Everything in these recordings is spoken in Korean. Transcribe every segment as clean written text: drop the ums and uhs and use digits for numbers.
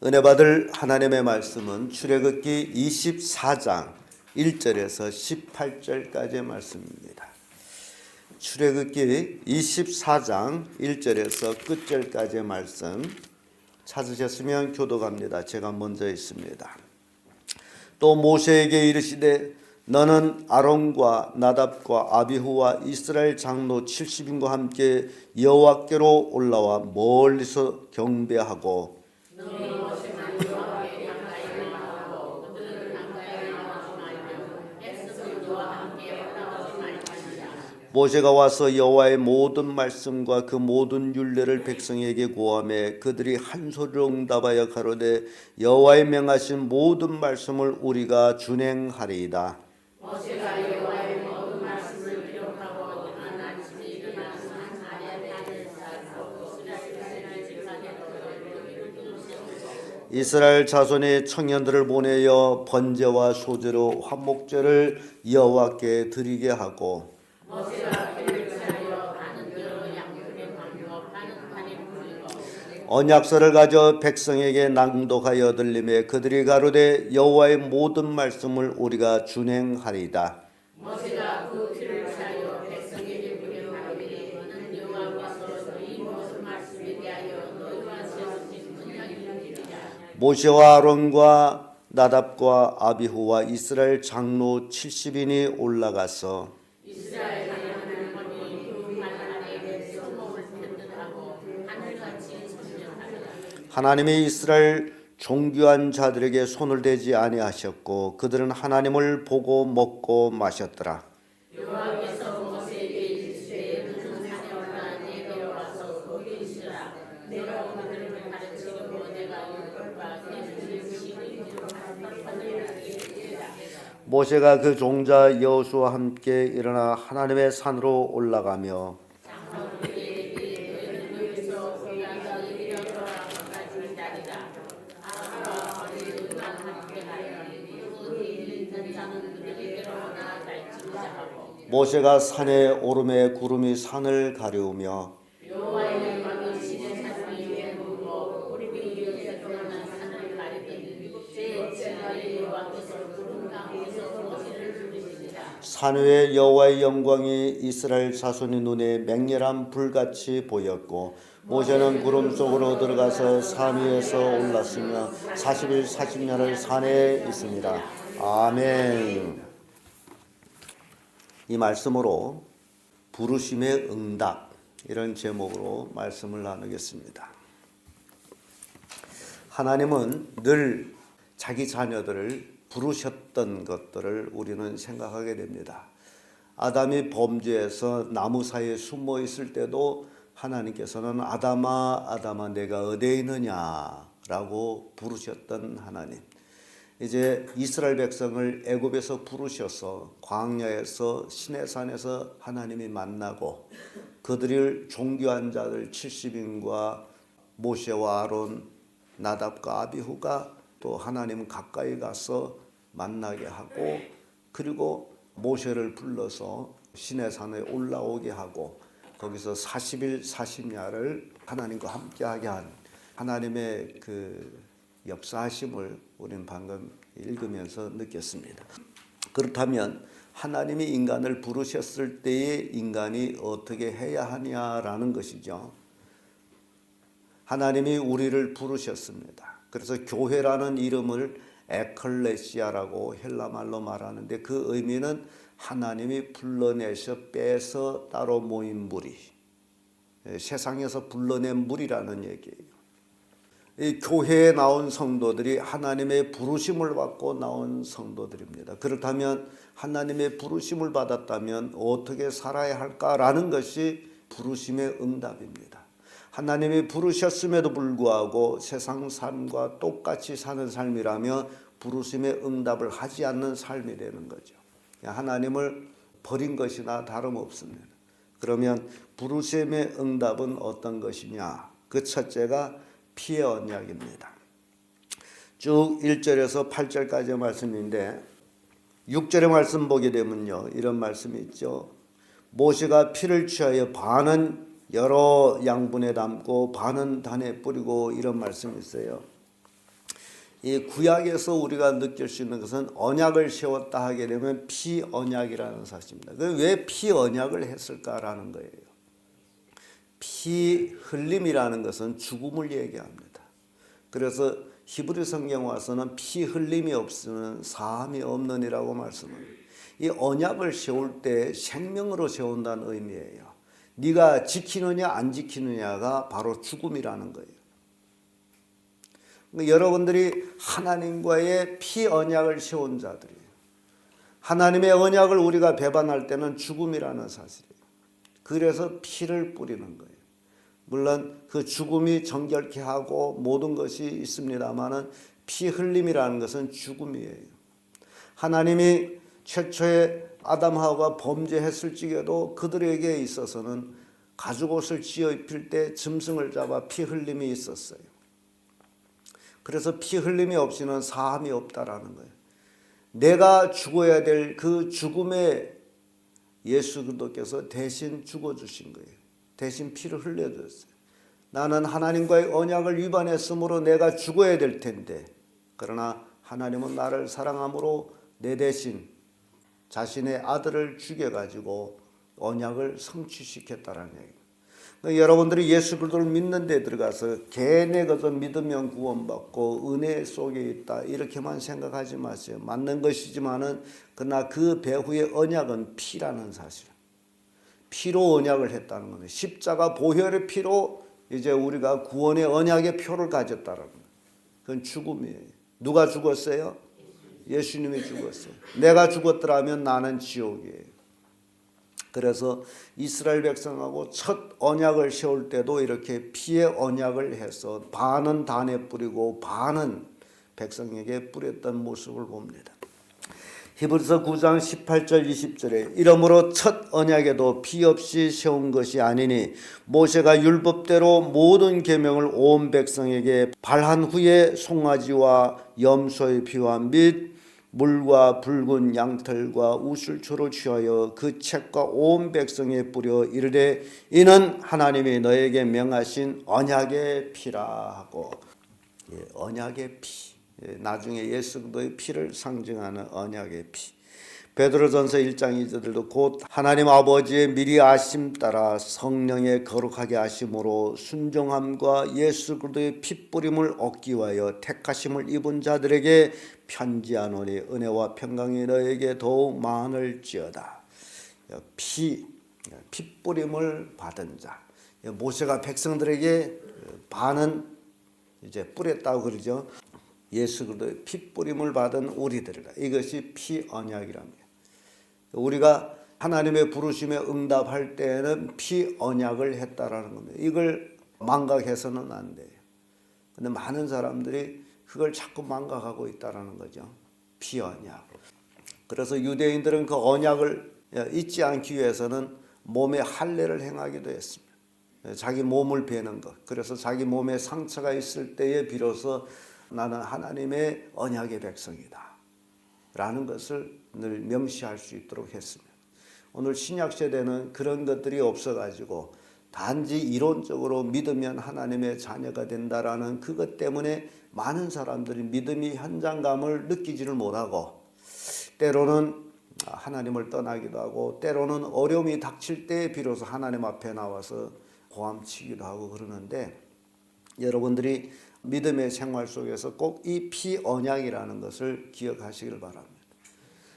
은혜 받을 하나님의 말씀은 출애굽기 24장 1절에서 18절까지의 말씀입니다. 출애굽기 24장 1절에서 끝절까지의 말씀 찾으셨으면 교독합니다. 제가 먼저 있습니다. 또 모세에게 이르시되 너는 아론과 나답과 아비후와 이스라엘 장로 70인과 함께 여호와께로 올라와 멀리서 경배하고 모세가 와서 여호와의 모든 말씀과 그 모든 율례를 백성에게 고하매 그들이 한 소리로 응답하여 가로되 여호와의 명하신 모든 말씀을 우리가 준행하리이다. 모세가 여호와의 모든 말씀을 기록하고 한 아침에 일어나서 한 아련의 이스라엘 자손의 청년들을 보내어 번제와 소제로 화목제를 여호와께 드리게 하고 언약서를 가져 백성에게 낭독하여 들리매 그들이 가로되 여호와의 모든 말씀을 우리가 준행하리이다. 모세가 그 피를 사여 백성에게 부려가되 너는 여호와께서 이 모든 말씀에 대하여 너희와 세우신 언약이니라. 모세와 아론과 나답과 아비후와 이스라엘 장로 70인이 올라가서 하나님이 이스라엘 종교한 자들에게 손을 대지 아니하셨고 그들은 하나님을 보고 먹고 마셨더라. 여호와께서 모세에게 이르시되 너는 산에 올라 내게로 와서 거기 있으라. 내가 오늘을 가르치고 내가 율법과 계명을 시키기로 모세가 그 종자 여호수아와 함께 일어나 하나님의 산으로 올라가며 모세가 산에 오르매 구름이 산을 가리우며 여호와의 영광이 시내 산 위에 누르고 구름이 이어져 드러난 산을 가리더니 제7의 여호와께서 구름 가운데서 모세를 부르시니라. 산 위에 여호와의 영광이 이스라엘 자손의 눈에 맹렬한 불같이 보였고 모세는 구름 속으로 들어가서 산 위에서 올랐으며 40일 40년을 산에 있습니다. 아멘. 이 말씀으로 부르심의 응답 이런 제목으로 말씀을 나누겠습니다. 하나님은 늘 자기 자녀들을 부르셨던 것들을 우리는 생각하게 됩니다. 아담이 범죄해서 나무 사이에 숨어 있을 때도 하나님께서는 아담아 아담아 내가 어디에 있느냐라고 부르셨던 하나님. 이제 이스라엘 백성을 애굽에서 부르셔서 광야에서 시내산에서 하나님이 만나고 그들을 종교한 자들 70인과 모세와 아론, 나답과 아비후가 또 하나님 가까이 가서 만나게 하고 그리고 모세를 불러서 시내산에 올라오게 하고 거기서 40일 40야를 하나님과 함께하게 한 하나님의 그 역사하심을 우리는 방금 읽으면서 느꼈습니다. 그렇다면 하나님이 인간을 부르셨을 때에 인간이 어떻게 해야 하냐라는 것이죠. 하나님이 우리를 부르셨습니다. 그래서 교회라는 이름을 에클레시아라고 헬라말로 말하는데 그 의미는 하나님이 불러내서 빼서 따로 모인 무리, 세상에서 불러낸 무리라는 얘기예요. 이 교회에 나온 성도들이 하나님의 부르심을 받고 나온 성도들입니다. 그렇다면 하나님의 부르심을 받았다면 어떻게 살아야 할까라는 것이 부르심의 응답입니다. 하나님이 부르셨음에도 불구하고 세상 삶과 똑같이 사는 삶이라면 부르심의 응답을 하지 않는 삶이 되는 거죠. 하나님을 버린 것이나 다름없습니다. 그러면 부르심의 응답은 어떤 것이냐? 그 첫째가 피의 언약입니다. 쭉 1절에서 8절까지의 말씀인데 6절의 말씀 보게 되면요. 이런 말씀이 있죠. 모세가 피를 취하여 반은 여러 양분에 담고 반은 단에 뿌리고 이런 말씀이 있어요. 이 구약에서 우리가 느낄 수 있는 것은 언약을 세웠다 하게 되면 피 언약이라는 사실입니다. 왜 피 언약을 했을까라는 거예요. 피 흘림이라는 것은 죽음을 얘기합니다. 그래서 히브리 성경 와서는 피 흘림이 없으면 사함이 없느니라고 말씀합니다. 이 언약을 세울 때 생명으로 세운다는 의미예요. 네가 지키느냐 안 지키느냐가 바로 죽음이라는 거예요. 여러분들이 하나님과의 피 언약을 세운 자들이에요. 하나님의 언약을 우리가 배반할 때는 죽음이라는 사실이에요. 그래서 피를 뿌리는 거예요. 물론 그 죽음이 정결케 하고 모든 것이 있습니다만은 피 흘림이라는 것은 죽음이에요. 하나님이 최초에 아담하고가 범죄했을 적에도 그들에게 있어서는 가죽옷을 지어 입힐 때 짐승을 잡아 피 흘림이 있었어요. 그래서 피 흘림이 없이는 사함이 없다라는 거예요. 내가 죽어야 될 그 죽음에 예수 그리스도께서 대신 죽어주신 거예요. 대신 피를 흘려줬어요. 나는 하나님과의 언약을 위반했으므로 내가 죽어야 될 텐데, 그러나 하나님은 나를 사랑함으로 내 대신 자신의 아들을 죽여가지고 언약을 성취시켰다라는 얘기예요. 여러분들이 예수 그리스도를 믿는 데 들어가서 걔네 그저 믿으면 구원받고 은혜 속에 있다 이렇게만 생각하지 마세요. 맞는 것이지만은 그러나 그 배후의 언약은 피라는 사실. 피로 언약을 했다는 겁니다. 십자가 보혈의 피로 이제 우리가 구원의 언약의 표를 가졌다는 거예요. 그건 죽음이에요. 누가 죽었어요? 예수님이 죽었어요. 내가 죽었더라면 나는 지옥이에요. 그래서 이스라엘 백성하고 첫 언약을 세울 때도 이렇게 피의 언약을 해서 반은 단에 뿌리고 반은 백성에게 뿌렸던 모습을 봅니다. 히브리서 9장 18절 20절에 이러므로 첫 언약에도 피 없이 세운 것이 아니니 모세가 율법대로 모든 계명을 온 백성에게 발한 후에 송아지와 염소의 피와 및 물과 붉은 양털과 우슬초를 취하여 그 책과 온 백성에 뿌려 이르되 이는 하나님이 너에게 명하신 언약의 피라 하고, 언약의 피, 나중에 예수 그리스도의 피를 상징하는 언약의 피. 베드로전서 1장 2절도 곧 하나님 아버지의 미리 아심 따라 성령의 거룩하게 하심으로 순종함과 예수 그리스도의 핏뿌림을 얻기 위하여 택하심을 입은 자들에게 편지하노니 은혜와 평강이 너에게 더욱 많을지어다. 핏뿌림을 받은 자. 모세가 백성들에게 반은 이제 뿌렸다고 그러죠. 예수 그리스도의 핏뿌림을 받은 우리들이라. 이것이 피 언약이랍니다. 우리가 하나님의 부르심에 응답할 때는 피 언약을 했다라는 겁니다. 이걸 망각해서는 안 돼요. 근데 많은 사람들이 그걸 자꾸 망각하고 있다라는 거죠. 피 언약. 그래서 유대인들은 그 언약을 잊지 않기 위해서는 몸에 할례를 행하기도 했습니다. 자기 몸을 베는 것. 그래서 자기 몸에 상처가 있을 때에 비로소 나는 하나님의 언약의 백성이다 라는 것을 늘 명시할 수 있도록 했습니다. 오늘 신약 세대는 그런 것들이 없어가지고 단지 이론적으로 믿으면 하나님의 자녀가 된다라는 그것 때문에 많은 사람들이 믿음의 현장감을 느끼지를 못하고 때로는 하나님을 떠나기도 하고 때로는 어려움이 닥칠 때 비로소 하나님 앞에 나와서 고함치기도 하고 그러는데, 여러분들이 믿음의 생활 속에서 꼭 이 피 언약이라는 것을 기억하시길 바랍니다.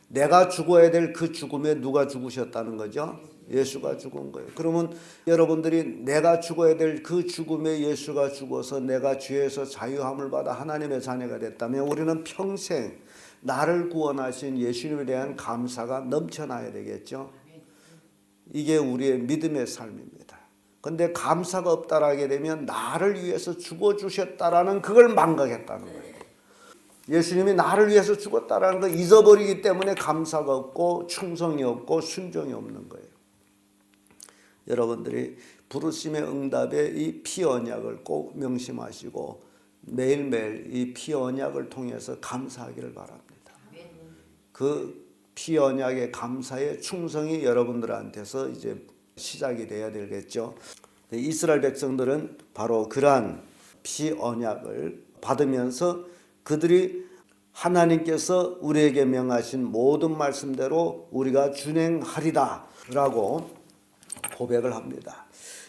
내가 죽어야 될 그 죽음에 누가 죽으셨다는 거죠? 예수가 죽은 거예요. 그러면 여러분들이 내가 죽어야 될 그 죽음에 예수가 죽어서 내가 죄에서 자유함을 받아 하나님의 자녀가 됐다면 우리는 평생 나를 구원하신 예수님에 대한 감사가 넘쳐나야 되겠죠. 이게 우리의 믿음의 삶입니다. 그런데 감사가 없다라게 되면 나를 위해서 죽어주셨다라는 그걸 망각했다는 거예요. 예수님이 나를 위해서 죽었다라는 걸 잊어버리기 때문에 감사가 없고 충성이 없고 순종이 없는 거예요. 여러분들이 부르심의 응답에 이 피 언약을 꼭 명심하시고 매일매일 이 피 언약을 통해서 감사하기를 바랍니다. 그 피 언약의 감사의 충성이 여러분들한테서 이제 시작이 돼야 되겠죠. 이스라엘 백성들은 바로 그러한 피 언약을 받으면서 그들이 하나님께서 우리에게 명하신 모든 말씀대로 우리가 준행하리다 라고 고백을 합니다.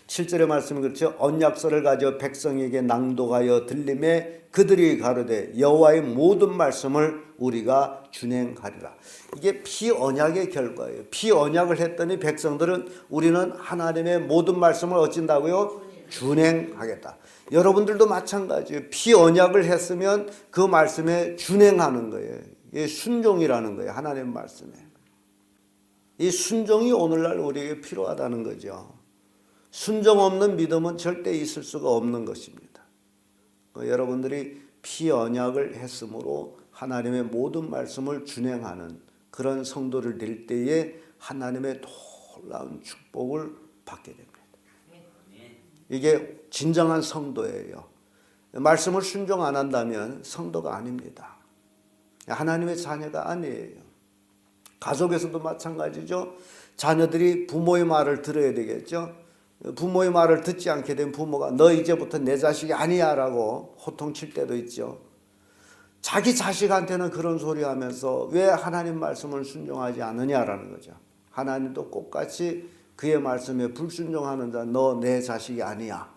7절의 말씀은 그렇죠. 언약서를 가져 백성에게 낭독하여 들림에 그들이 가로되 여호와의 모든 말씀을 우리가 준행하리라. 이게 피언약의 결과예요. 피언약을 했더니 백성들은 우리는 하나님의 모든 말씀을 어찐다고요? 준행하겠다. 여러분들도 마찬가지예요. 피언약을 했으면 그 말씀에 준행하는 거예요. 이게 순종이라는 거예요. 하나님 말씀에. 이 순종이 오늘날 우리에게 필요하다는 거죠. 순종 없는 믿음은 절대 있을 수가 없는 것입니다. 여러분들이 피언약을 했으므로 하나님의 모든 말씀을 준행하는 그런 성도를 될 때에 하나님의 놀라운 축복을 받게 됩니다. 이게 진정한 성도예요. 말씀을 순종 안 한다면 성도가 아닙니다. 하나님의 자녀가 아니에요. 가족에서도 마찬가지죠. 자녀들이 부모의 말을 들어야 되겠죠. 부모의 말을 듣지 않게 된 부모가 너 이제부터 내 자식이 아니야 라고 호통칠 때도 있죠. 자기 자식한테는 그런 소리 하면서 왜 하나님 말씀을 순종하지 않느냐라는 거죠. 하나님도 똑같이 그의 말씀에 불순종하는 자 너 내 자식이 아니야.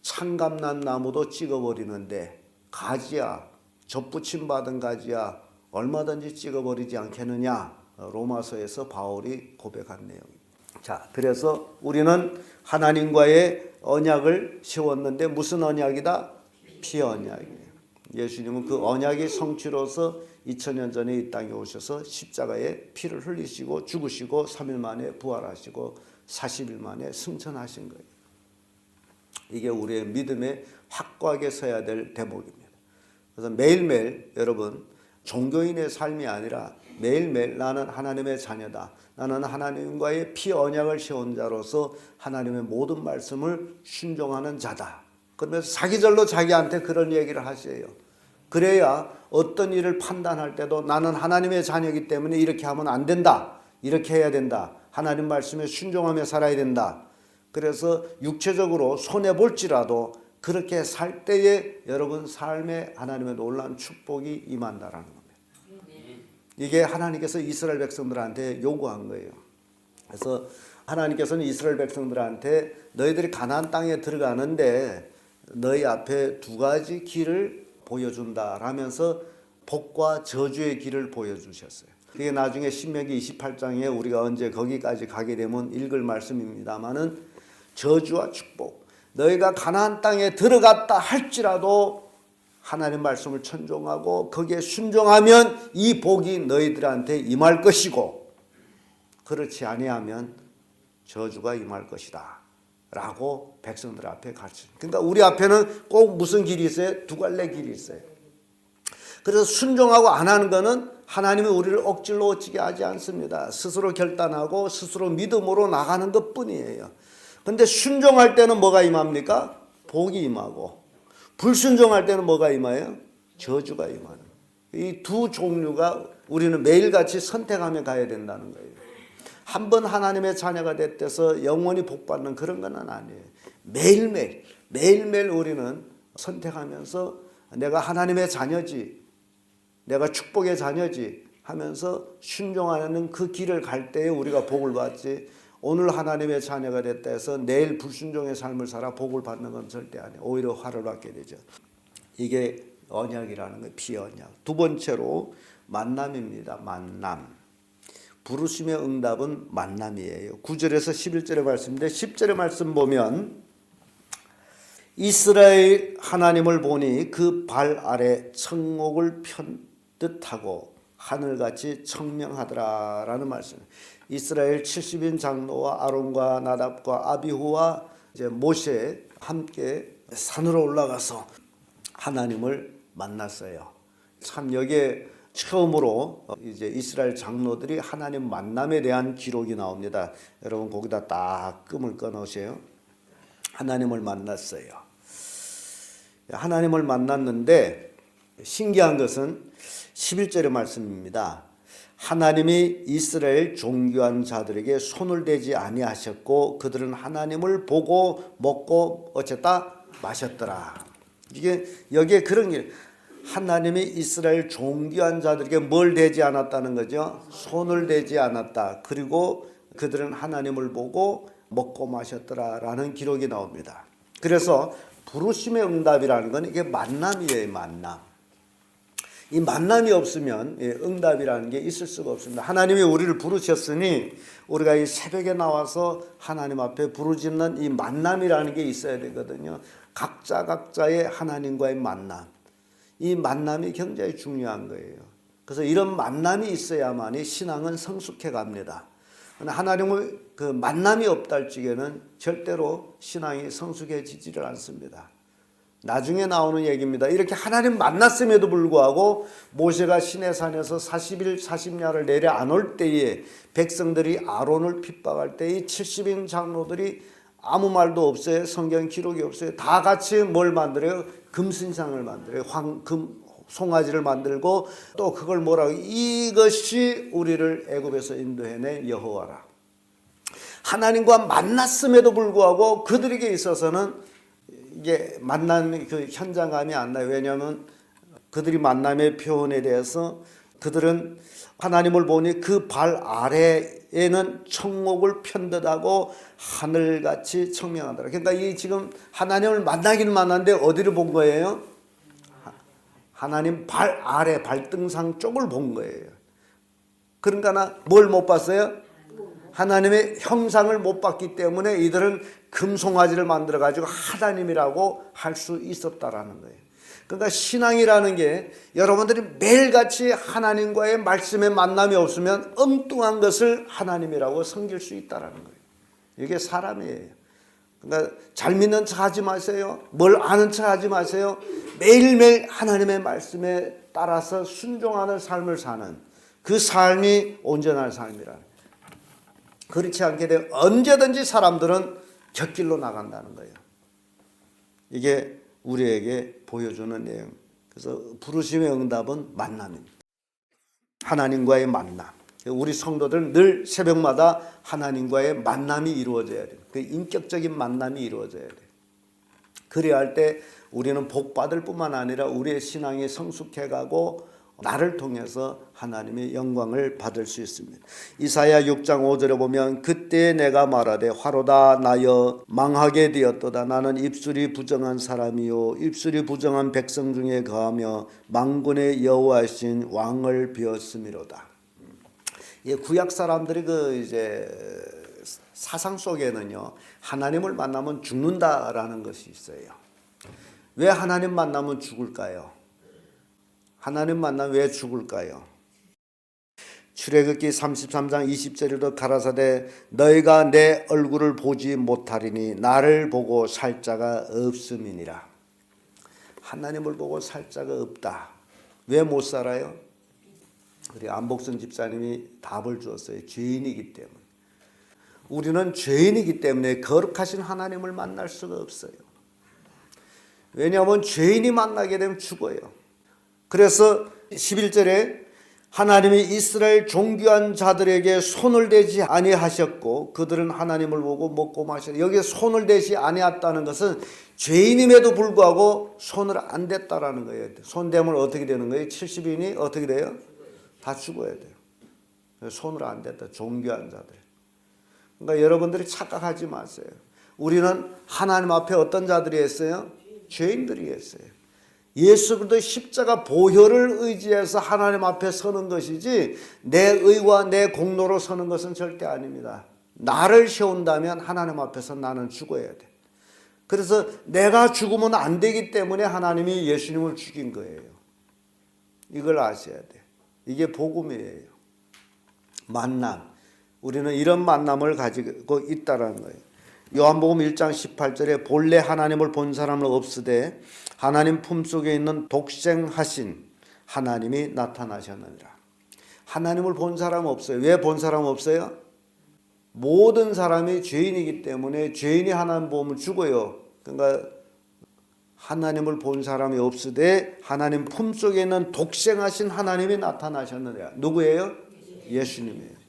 창감난 나무도 찍어버리는데 가지야, 접붙임 받은 가지야 얼마든지 찍어버리지 않겠느냐. 로마서에서 바울이 고백한 내용입니다. 자, 그래서 우리는 하나님과의 언약을 세웠는데 무슨 언약이다? 피언약이에요. 예수님은 그 언약의 성취로서 2000년 전에 이 땅에 오셔서 십자가에 피를 흘리시고 죽으시고 3일 만에 부활하시고 40일 만에 승천하신 거예요. 이게 우리의 믿음에 확고하게 서야 될 대목입니다. 그래서 매일매일 여러분 종교인의 삶이 아니라 매일매일 나는 하나님의 자녀다. 나는 하나님과의 피언약을 세운 자로서 하나님의 모든 말씀을 순종하는 자다. 그러면서 사기절로 자기한테 그런 얘기를 하세요. 그래야 어떤 일을 판단할 때도 나는 하나님의 자녀이기 때문에 이렇게 하면 안 된다. 이렇게 해야 된다. 하나님 말씀에 순종하며 살아야 된다. 그래서 육체적으로 손해볼지라도 그렇게 살 때에 여러분 삶에 하나님의 놀라운 축복이 임한다라는 겁니다. 이게 하나님께서 이스라엘 백성들한테 요구한 거예요. 그래서 하나님께서는 이스라엘 백성들한테 너희들이 가나안 땅에 들어가는데 너희 앞에 두 가지 길을 보여준다 라면서 복과 저주의 길을 보여주셨어요. 그게 나중에 신명기 28장에 우리가 언제 거기까지 가게 되면 읽을 말씀입니다마는 저주와 축복. 너희가 가나안 땅에 들어갔다 할지라도 하나님 말씀을 천종하고 거기에 순종하면 이 복이 너희들한테 임할 것이고 그렇지 아니하면 저주가 임할 것이다 라고 백성들 앞에 가르칩니다. 그러니까 우리 앞에는 꼭 무슨 길이 있어요? 두 갈래 길이 있어요. 그래서 순종하고 안 하는 거는 하나님이 우리를 억지로 어찌게 하지 않습니다. 스스로 결단하고 스스로 믿음으로 나가는 것뿐이에요. 그런데 순종할 때는 뭐가 임합니까? 복이 임하고 불순종할 때는 뭐가 임해요? 저주가 임하는. 이 두 종류가 우리는 매일같이 선택하며 가야 된다는 거예요. 한 번 하나님의 자녀가 됐대서 영원히 복받는 그런 건 아니에요. 매일매일 우리는 선택하면서 내가 하나님의 자녀지, 내가 축복의 자녀지 하면서 순종하는 그 길을 갈 때에 우리가 복을 받지, 오늘 하나님의 자녀가 됐다 해서 내일 불순종의 삶을 살아 복을 받는 건 절대 아니에요. 오히려 화를 받게 되죠. 이게 언약이라는 거예요. 피언약. 두 번째로 만남입니다. 만남. 부르심의 응답은 만남이에요. 9절에서 11절의 말씀인데 10절의 말씀 보면 이스라엘 하나님을 보니 그 발 아래 청옥을 편듯하고 하늘같이 청명하더라 라는 말씀. 이스라엘 70인 장로와 아론과 나답과 아비후와 이제 모세 함께 산으로 올라가서 하나님을 만났어요. 참 여기에 처음으로 이제 이스라엘 장로들이 하나님 만남에 대한 기록이 나옵니다. 여러분 거기다 딱 끔을 꺼놓으세요. 하나님을 만났어요. 하나님을 만났는데 신기한 것은 11절의 말씀입니다. 하나님이 이스라엘 종교한 자들에게 손을 대지 아니하셨고 그들은 하나님을 보고 먹고 어쨌다 마셨더라. 이게 여기에 그런 게 하나님이 이스라엘 종교한 자들에게 뭘 대지 않았다는 거죠? 손을 대지 않았다. 그리고 그들은 하나님을 보고 먹고 마셨더라라는 기록이 나옵니다. 그래서 부르심의 응답이라는 건 이게 만남이에요. 만남. 이 만남이 없으면 응답이라는 게 있을 수가 없습니다. 하나님이 우리를 부르셨으니 우리가 이 새벽에 나와서 하나님 앞에 부르짖는 이 만남이라는 게 있어야 되거든요. 각자의 하나님과의 만남. 이 만남이 굉장히 중요한 거예요. 그래서 이런 만남이 있어야만이 신앙은 성숙해 갑니다. 하나님을 그 만남이 없다 할 적에는 절대로 신앙이 성숙해지지를 않습니다. 나중에 나오는 얘기입니다. 이렇게 하나님 만났음에도 불구하고 모세가 시내산에서 40일 40야를 내려 안 올 때에 백성들이 아론을 핍박할 때 이 70인 장로들이 아무 말도 없어요. 성경 기록이 없어요. 다 같이 뭘 만들어요? 금신상을 만들어요. 황금 송아지를 만들고 또 그걸 뭐라고, 이것이 우리를 애굽에서 인도해낸 여호와라. 하나님과 만났음에도 불구하고 그들에게 있어서는 이게 만난 그 현장감이 안 나요. 왜냐하면 그들이 만남의 표현에 대해서 그들은 하나님을 보니 그 발 아래에는 청옥을 편듯하고 하늘같이 청명하더라. 그러니까 이 지금 하나님을 만나기는 만났는데 어디를 본 거예요? 하나님 발 아래 발등상 쪽을 본 거예요. 그러니까 뭘 못 봤어요? 하나님의 형상을 못 봤기 때문에 이들은 금송아지를 만들어 가지고 하나님이라고 할 수 있었다라는 거예요. 그러니까 신앙이라는 게 여러분들이 매일같이 하나님과의 말씀의 만남이 없으면 엉뚱한 것을 하나님이라고 섬길 수 있다라는 거예요. 이게 사람이에요. 그러니까 잘 믿는 척 하지 마세요. 뭘 아는 척 하지 마세요. 매일매일 하나님의 말씀에 따라서 순종하는 삶을 사는 그 삶이 온전한 삶이라. 그렇지 않게 되면 언제든지 사람들은 곁길로 나간다는 거예요. 이게 우리에게 보여주는 내용. 그래서 부르심의 응답은 만남입니다. 하나님과의 만남. 우리 성도들은 늘 새벽마다 하나님과의 만남이 이루어져야 돼요. 그 인격적인 만남이 이루어져야 돼요. 그래야 할 때 우리는 복받을 뿐만 아니라 우리의 신앙이 성숙해가고 나를 통해서 하나님의 영광을 받을 수 있습니다. 이사야 6장 5절에 보면 그때 내가 말하되 화로다 나여 망하게 되었도다. 나는 입술이 부정한 사람이요 입술이 부정한 백성 중에 거하며 만군의 여호와이신 왕을 비었음이로다. 구약 사람들이 그 이제 사상 속에는요 하나님을 만나면 죽는다라는 것이 있어요. 왜 하나님 만나면 죽을까요? 하나님 만나면 왜 죽을까요? 출애굽기 33장 20절에도 가라사대 너희가 내 얼굴을 보지 못하리니 나를 보고 살 자가 없음이니라. 하나님을 보고 살 자가 없다. 왜 못 살아요? 우리 안복선 집사님이 답을 주었어요. 죄인이기 때문에. 우리는 죄인이기 때문에 거룩하신 하나님을 만날 수가 없어요. 왜냐하면 죄인이 만나게 되면 죽어요. 그래서 11절에 하나님이 이스라엘 종교한 자들에게 손을 대지 아니하셨고 그들은 하나님을 보고 먹고 마셨다. 여기에 손을 대지 아니했다는 것은 죄인임에도 불구하고 손을 안 댔다라는 거예요. 손 대면 어떻게 되는 거예요? 70인이 어떻게 돼요? 다 죽어야 돼요. 손을 안 댔다. 종교한 자들. 그러니까 여러분들이 착각하지 마세요. 우리는 하나님 앞에 어떤 자들이 했어요? 죄인들이 했어요. 예수 그리스도의 십자가 보혈을 의지해서 하나님 앞에 서는 것이지 내 의와 내 공로로 서는 것은 절대 아닙니다. 나를 세운다면 하나님 앞에서 나는 죽어야 돼. 그래서 내가 죽으면 안 되기 때문에 하나님이 예수님을 죽인 거예요. 이걸 아셔야 돼. 이게 복음이에요. 만남. 우리는 이런 만남을 가지고 있다는 거예요. 요한복음 1장 18절에 본래 하나님을 본 사람은 없으되 하나님 품속에 있는 독생하신 하나님이 나타나셨느니라. 하나님을 본 사람은 없어요. 왜 본 사람은 없어요? 모든 사람이 죄인이기 때문에 죄인이 하나님 보면 죽어요. 그러니까 하나님을 본 사람이 없으되 하나님 품속에 있는 독생하신 하나님이 나타나셨느니라. 누구예요? 예수님이에요.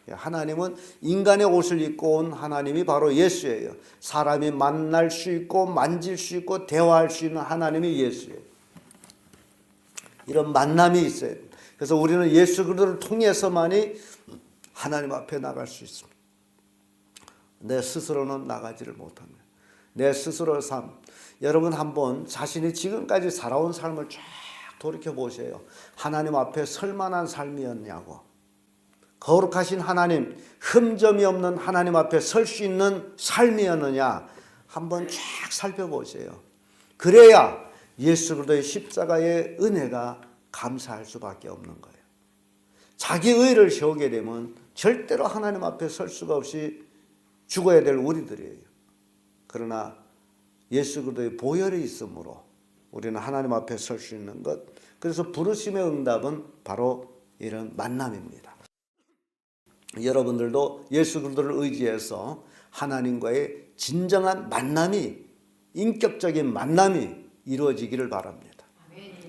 하나님은 인간의 옷을 입고 온 하나님이 바로 예수예요. 사람이 만날 수 있고 만질 수 있고 대화할 수 있는 하나님이 예수예요. 이런 만남이 있어야 됩니다. 그래서 우리는 예수 그리스도를 통해서만이 하나님 앞에 나갈 수 있습니다. 내 스스로는 나가지를 못합니다. 내 스스로의 삶. 여러분 한번 자신이 지금까지 살아온 삶을 쫙 돌이켜 보세요. 하나님 앞에 설 만한 삶이었냐고. 거룩하신 하나님, 흠점이 없는 하나님 앞에 설 수 있는 삶이었느냐 한번 쫙 살펴보세요. 그래야 예수 그리스도의 십자가의 은혜가 감사할 수밖에 없는 거예요. 자기 의를 세우게 되면 절대로 하나님 앞에 설 수가 없이 죽어야 될 우리들이에요. 그러나 예수 그리스도의 보혈이 있으므로 우리는 하나님 앞에 설 수 있는 것. 그래서 부르심의 응답은 바로 이런 만남입니다. 여러분들도 예수 그리스도를 의지해서 하나님과의 진정한 만남이, 인격적인 만남이 이루어지기를 바랍니다.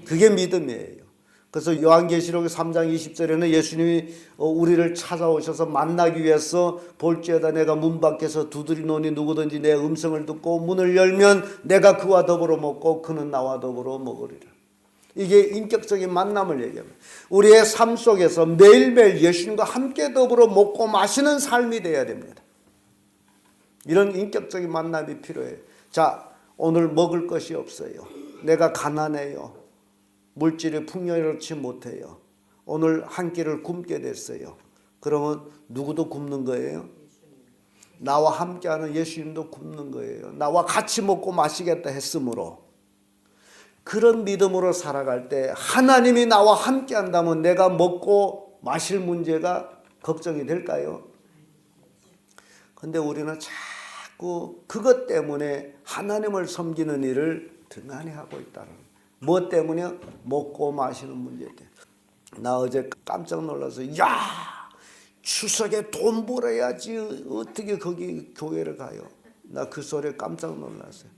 그게 믿음이에요. 그래서 요한계시록 3장 20절에는 예수님이 우리를 찾아오셔서 만나기 위해서 볼지어다 내가 문 밖에서 두드리노니 누구든지 내 음성을 듣고 문을 열면 내가 그와 더불어 먹고 그는 나와 더불어 먹으리라. 이게 인격적인 만남을 얘기합니다. 우리의 삶 속에서 매일매일 예수님과 함께 더불어 먹고 마시는 삶이 되어야 됩니다. 이런 인격적인 만남이 필요해요. 자, 오늘 먹을 것이 없어요. 내가 가난해요. 물질이 풍요롭지 못해요. 오늘 한 끼를 굶게 됐어요. 그러면 누구도 굶는 거예요? 나와 함께하는 예수님도 굶는 거예요. 나와 같이 먹고 마시겠다 했으므로. 그런 믿음으로 살아갈 때 하나님이 나와 함께한다면 내가 먹고 마실 문제가 걱정이 될까요? 그런데 우리는 자꾸 그것 때문에 하나님을 섬기는 일을 등한히 하고 있다는 거예요. 뭐 때문에? 먹고 마시는 문제 때문에. 나 어제 깜짝 놀라서 야, 추석에 돈 벌어야지 어떻게 거기 교회를 가요? 나 그 소리에 깜짝 놀랐어요.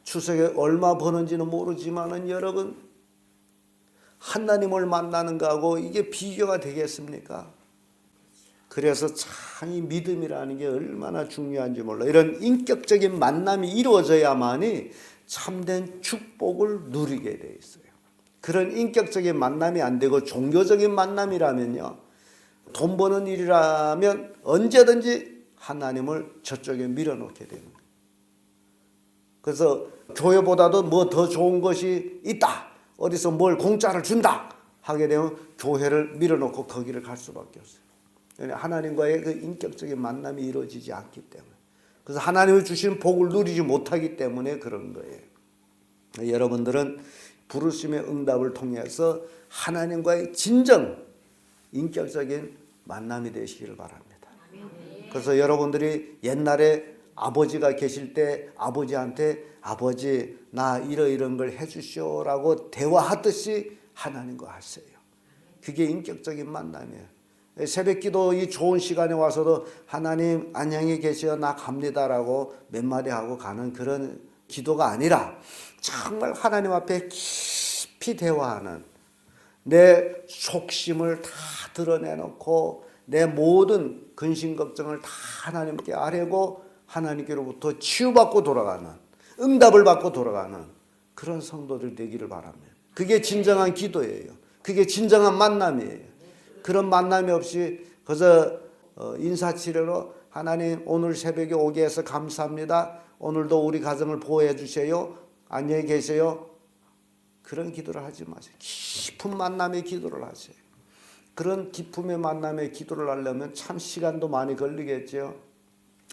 추석에 얼마 버는지는 모르지만은 여러분 하나님을 만나는 거하고 이게 비교가 되겠습니까? 그래서 참 이 믿음이라는 게 얼마나 중요한지 몰라. 이런 인격적인 만남이 이루어져야만이 참된 축복을 누리게 돼 있어요. 그런 인격적인 만남이 안 되고 종교적인 만남이라면요, 돈 버는 일이라면 언제든지 하나님을 저쪽에 밀어놓게 되는 거예요. 그래서 교회보다도 뭐 더 좋은 것이 있다, 어디서 뭘 공짜를 준다 하게 되면 교회를 밀어놓고 거기를 갈 수밖에 없어요. 하나님과의 그 인격적인 만남이 이루어지지 않기 때문에. 그래서 하나님이 주신 복을 누리지 못하기 때문에 그런 거예요. 여러분들은 부르심의 응답을 통해서 하나님과의 진정 인격적인 만남이 되시기를 바랍니다. 그래서 여러분들이 옛날에 아버지가 계실 때 아버지한테 아버지 나 이런 걸 해주시오라고 대화하듯이 하나님과 하세요. 그게 인격적인 만남이에요. 새벽기도 이 좋은 시간에 와서도 하나님 안녕히 계시어 나 갑니다라고 몇 마디 하고 가는 그런 기도가 아니라 정말 하나님 앞에 깊이 대화하는, 내 속심을 다 드러내놓고 내 모든 근심 걱정을 다 하나님께 아뢰고 하나님께로부터 치유받고 돌아가는, 응답을 받고 돌아가는 그런 성도들 되기를 바랍니다. 그게 진정한 기도예요. 그게 진정한 만남이에요. 그런 만남이 없이 그저 인사치레로 하나님 오늘 새벽에 오게 해서 감사합니다. 오늘도 우리 가정을 보호해 주세요. 안녕히 계세요. 그런 기도를 하지 마세요. 깊은 만남의 기도를 하세요. 그런 기쁨의 만남의 기도를 하려면 참 시간도 많이 걸리겠죠.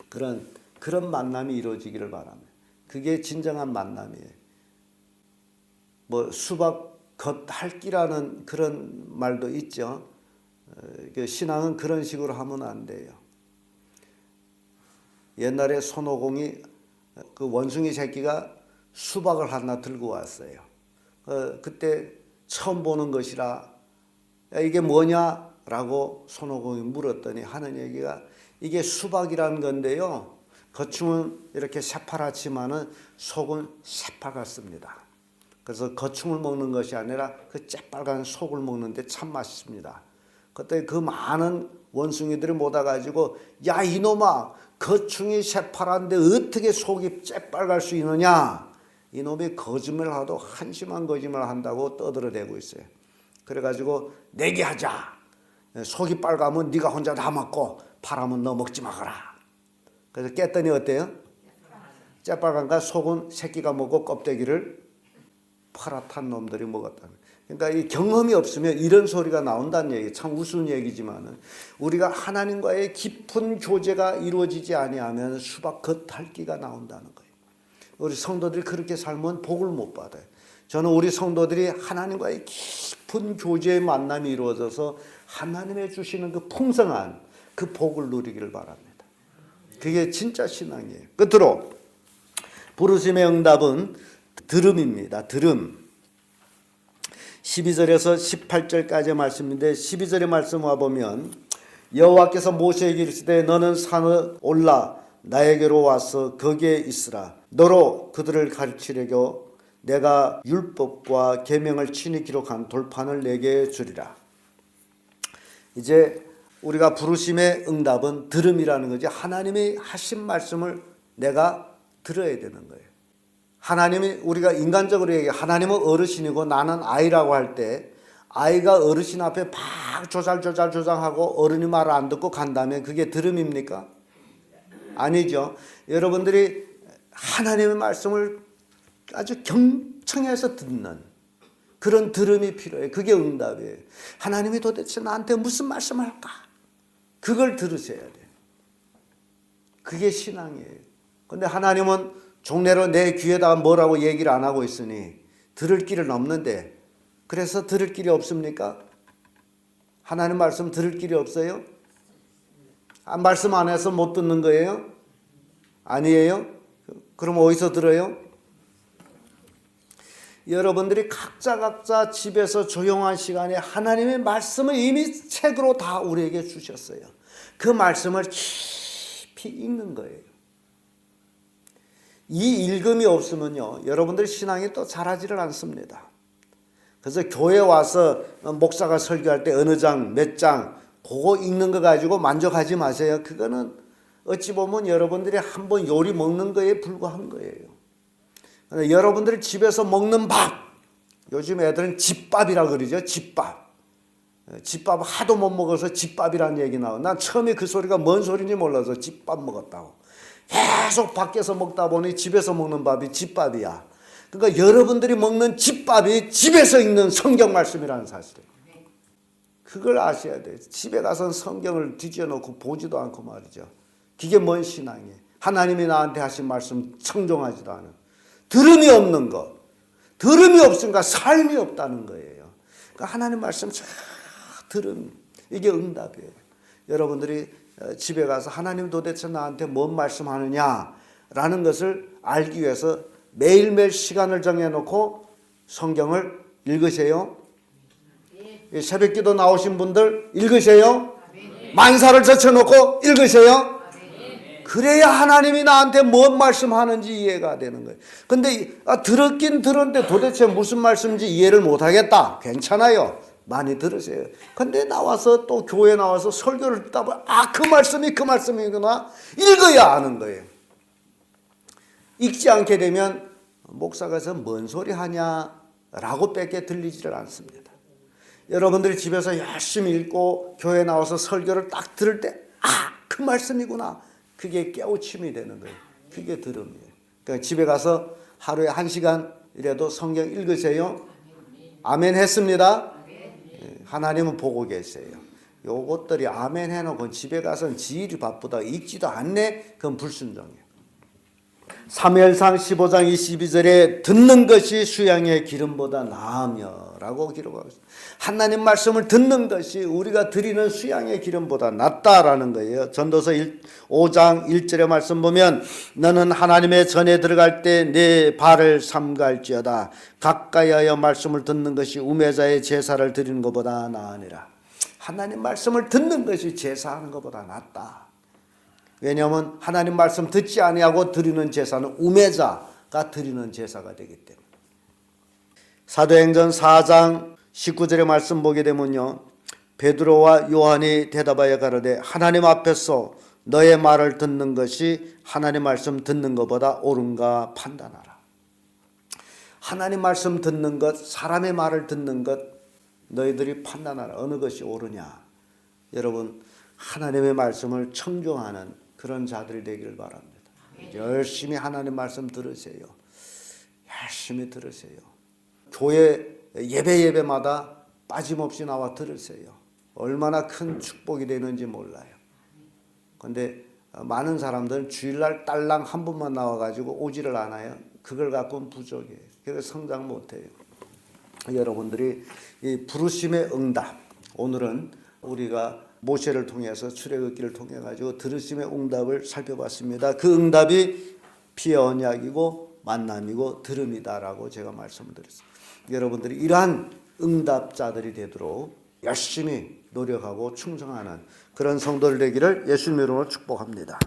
그런 만남이 이루어지기를 바랍니다. 그게 진정한 만남이에요. 뭐 수박 겉핥기라는 그런 말도 있죠. 신앙은 그런 식으로 하면 안 돼요. 옛날에 손오공이 그 원숭이 새끼가 수박을 하나 들고 왔어요. 그때 처음 보는 것이라 야, 이게 뭐냐라고 손오공이 물었더니 하는 얘기가 이게 수박이라는 건데요. 겉충은 이렇게 새파랗지만은 속은 새빨갛습니다. 그래서 겉충을 먹는 것이 아니라 그 새빨간 속을 먹는데 참 맛있습니다. 그때 그 많은 원숭이들이 모아가지고 야 이놈아 겉충이 새파란데 어떻게 속이 새빨갈 수 있느냐 이놈이 거짓말을 하도 한심한 거짓말을 한다고 떠들어대고 있어요. 그래가지고 내기하자. 속이 빨가면 네가 혼자 다 먹고 파라면 너 먹지 마거라. 그래서 깼더니 어때요? 재빨간가 속은 새끼가 먹고 껍데기를 파랗단 놈들이 먹었다는. 그러니까 이 경험이 없으면 이런 소리가 나온다는 얘기. 참 우스운 얘기지만은 우리가 하나님과의 깊은 교제가 이루어지지 아니하면 수박 겉핥기가 나온다는 거예요. 우리 성도들이 그렇게 살면 복을 못 받아요. 저는 우리 성도들이 하나님과의 깊은 교제의 만남이 이루어져서 하나님의 주시는 그 풍성한 그 복을 누리기를 바랍니다. 그게 진짜 신앙이에요. 끝으로 부르심의 응답은 들음입니다. 들음. 12절에서 18절까지의 말씀인데 12절의 말씀 와보면 여호와께서 모세에게 이르시되 너는 산에 올라 나에게로 와서 거기에 있으라. 너로 그들을 가르치려고 내가 율법과 계명을 친히 기록한 돌판을 내게 주리라. 이제 우리가 부르심의 응답은 들음이라는 거지. 하나님이 하신 말씀을 내가 들어야 되는 거예요. 하나님이 우리가 인간적으로 얘기해 하나님은 어르신이고 나는 아이라고 할 때 아이가 어르신 앞에 막 조잘조잘하고 어른이 말을 안 듣고 간다면 그게 들음입니까? 아니죠. 여러분들이 하나님의 말씀을 아주 경청해서 듣는 그런 들음이 필요해요. 그게 응답이에요. 하나님이 도대체 나한테 무슨 말씀을 할까? 그걸 들으셔야 돼요. 그게 신앙이에요. 근데 하나님은 종례로 내 귀에다가 뭐라고 얘기를 안 하고 있으니 들을 길은 없는데 그래서 들을 길이 없습니까? 하나님 말씀 들을 길이 없어요? 말씀 안 해서 못 듣는 거예요? 아니에요? 그럼 어디서 들어요? 여러분들이 각자 집에서 조용한 시간에 하나님의 말씀을 이미 책으로 다 우리에게 주셨어요. 그 말씀을 깊이 읽는 거예요. 이 읽음이 없으면요, 여러분들 신앙이 또 자라지를 않습니다. 그래서 교회 와서 목사가 설교할 때 어느 장, 몇 장, 그거 읽는 거 가지고 만족하지 마세요. 그거는 어찌 보면 여러분들이 한번 요리 먹는 거에 불과한 거예요. 여러분들이 집에서 먹는 밥, 요즘 애들은 집밥이라 그러죠. 집밥. 집밥 하도 못 먹어서 집밥이라는 얘기 나와. 난 처음에 그 소리가 뭔 소리인지 몰라서 집밥 먹었다고. 계속 밖에서 먹다 보니 집에서 먹는 밥이 집밥이야. 그러니까 여러분들이 먹는 집밥이 집에서 읽는 성경 말씀이라는 사실이에요. 그걸 아셔야 돼요. 집에 가서는 성경을 뒤져놓고 보지도 않고 말이죠. 그게 뭔 신앙이에요. 하나님이 나한테 하신 말씀 청종하지도 않은. 들음이 없는 것. 들음이 없으니까 삶이 없다는 거예요. 그러니까 하나님 말씀 쫙 들음. 이게 응답이에요. 여러분들이 집에 가서 하나님 도대체 나한테 뭔 말씀하느냐라는 것을 알기 위해서 매일매일 시간을 정해놓고 성경을 읽으세요. 새벽기도 나오신 분들 읽으세요. 만사를 젖혀놓고 읽으세요. 그래야 하나님이 나한테 뭔 말씀하는지 이해가 되는 거예요. 근데 들었긴 들었는데 도대체 무슨 말씀인지 이해를 못하겠다. 괜찮아요. 많이 들으세요. 근데 나와서 또 교회 나와서 설교를 듣다 보면 그 말씀이 그 말씀이구나. 읽어야 아는 거예요. 읽지 않게 되면 목사가 저 뭔 소리 하냐라고 밖에 들리지를 않습니다. 여러분들이 집에서 열심히 읽고 교회 나와서 설교를 딱 들을 때 그 말씀이구나. 그게 깨우침이 되는 거예요. 그게 들음이에요. 그러니까 집에 가서 하루에 1시간이라도 성경 읽으세요. 아멘 했습니다. 하나님은 보고 계세요. 요것들이 아멘 해놓고 집에 가서는 지일이 바쁘다 읽지도 않네. 그건 불순종이에요. 사무엘상 15장 22절에 듣는 것이 수양의 기름보다 나으며 라고 기록하고 있습니다. 하나님 말씀을 듣는 것이 우리가 드리는 수양의 기름보다 낫다라는 거예요. 전도서 5장 1절의 말씀 보면 너는 하나님의 전에 들어갈 때 내 발을 삼갈지어다. 가까이 하여 말씀을 듣는 것이 우매자의 제사를 드리는 것보다 나으니라. 하나님 말씀을 듣는 것이 제사하는 것보다 낫다. 왜냐하면 하나님 말씀 듣지 아니하고 드리는 제사는 우매자가 드리는 제사가 되기 때문에. 사도행전 4장 19절의 말씀 보게 되면요, 베드로와 요한이 대답하여 가로되 하나님 앞에서 너의 말을 듣는 것이 하나님 말씀 듣는 것보다 옳은가 판단하라. 하나님 말씀 듣는 것, 사람의 말을 듣는 것, 너희들이 판단하라. 어느 것이 옳으냐. 여러분, 하나님의 말씀을 청종하는 그런 자들이 되기를 바랍니다. 열심히 하나님 말씀 들으세요. 열심히 들으세요. 교회 예배마다 빠짐없이 나와 들으세요. 얼마나 큰 축복이 되는지 몰라요. 그런데 많은 사람들은 주일날 딸랑 한 번만 나와가지고 오지를 않아요. 그걸 갖고는 부족해요. 그래서 성장 못해요. 여러분들이 이 부르심의 응답, 오늘은 우리가 모세를 통해서 출애굽기를 통해 가지고 들으심의 응답을 살펴봤습니다. 그 응답이 피의 언약이고 만남이고 들음이다라고 제가 말씀을 드렸습니다. 여러분들이 이러한 응답자들이 되도록 열심히 노력하고 충성하는 그런 성도들 되기를 예수님의 이름으로 축복합니다.